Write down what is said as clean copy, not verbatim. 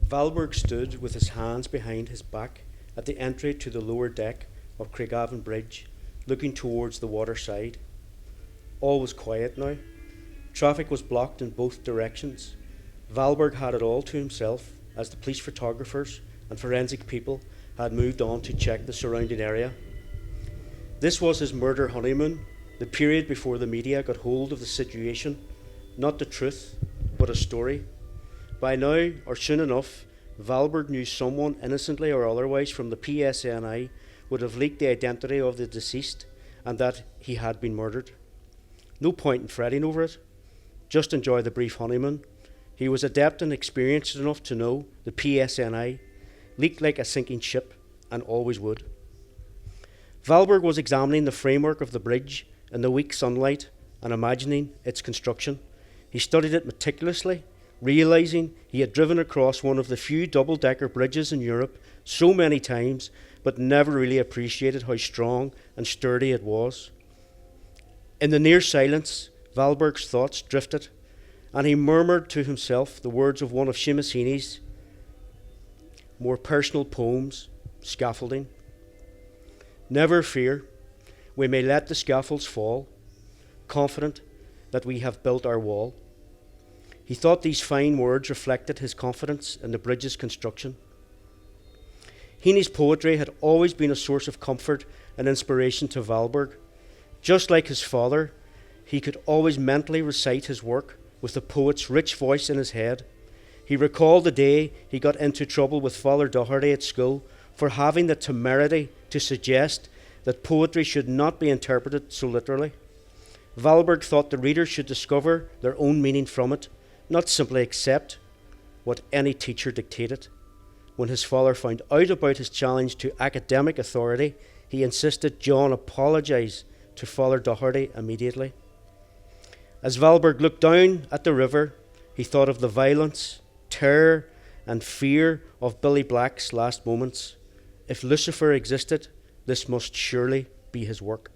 Valberg stood with his hands behind his back at the entry to the lower deck of Craigavon Bridge, looking towards the water side. All was quiet now. Traffic was blocked in both directions. Valberg had it all to himself, as the police photographers and forensic people had moved on to check the surrounding area. This was his murder honeymoon, the period before the media got hold of the situation, not the truth, but a story. By now, or soon enough, Valberg knew someone, innocently or otherwise, from the PSNI would have leaked the identity of the deceased and that he had been murdered. No point in fretting over it. Just enjoy the brief honeymoon. He was adept and experienced enough to know the PSNI leaked like a sinking ship and always would. Valberg was examining the framework of the bridge in the weak sunlight and imagining its construction. He studied it meticulously, realising he had driven across one of the few double-decker bridges in Europe so many times, but never really appreciated how strong and sturdy it was. In the near silence, Valberg's thoughts drifted, and he murmured to himself the words of one of Seamus Heaney's more personal poems, Scaffolding. Never fear, we may let the scaffolds fall, confident that we have built our wall. He thought these fine words reflected his confidence in the bridge's construction. Heaney's poetry had always been a source of comfort and inspiration to Valberg. Just like his father, he could always mentally recite his work with the poet's rich voice in his head. He recalled the day he got into trouble with Father Doherty at school for having the temerity to suggest that poetry should not be interpreted so literally. Valberg thought the reader should discover their own meaning from it, not simply accept what any teacher dictated. When his father found out about his challenge to academic authority, he insisted John apologise to Father Doherty immediately. As Valberg looked down at the river, he thought of the violence, terror, and fear of Billy Black's last moments. If Lucifer existed, this must surely be his work.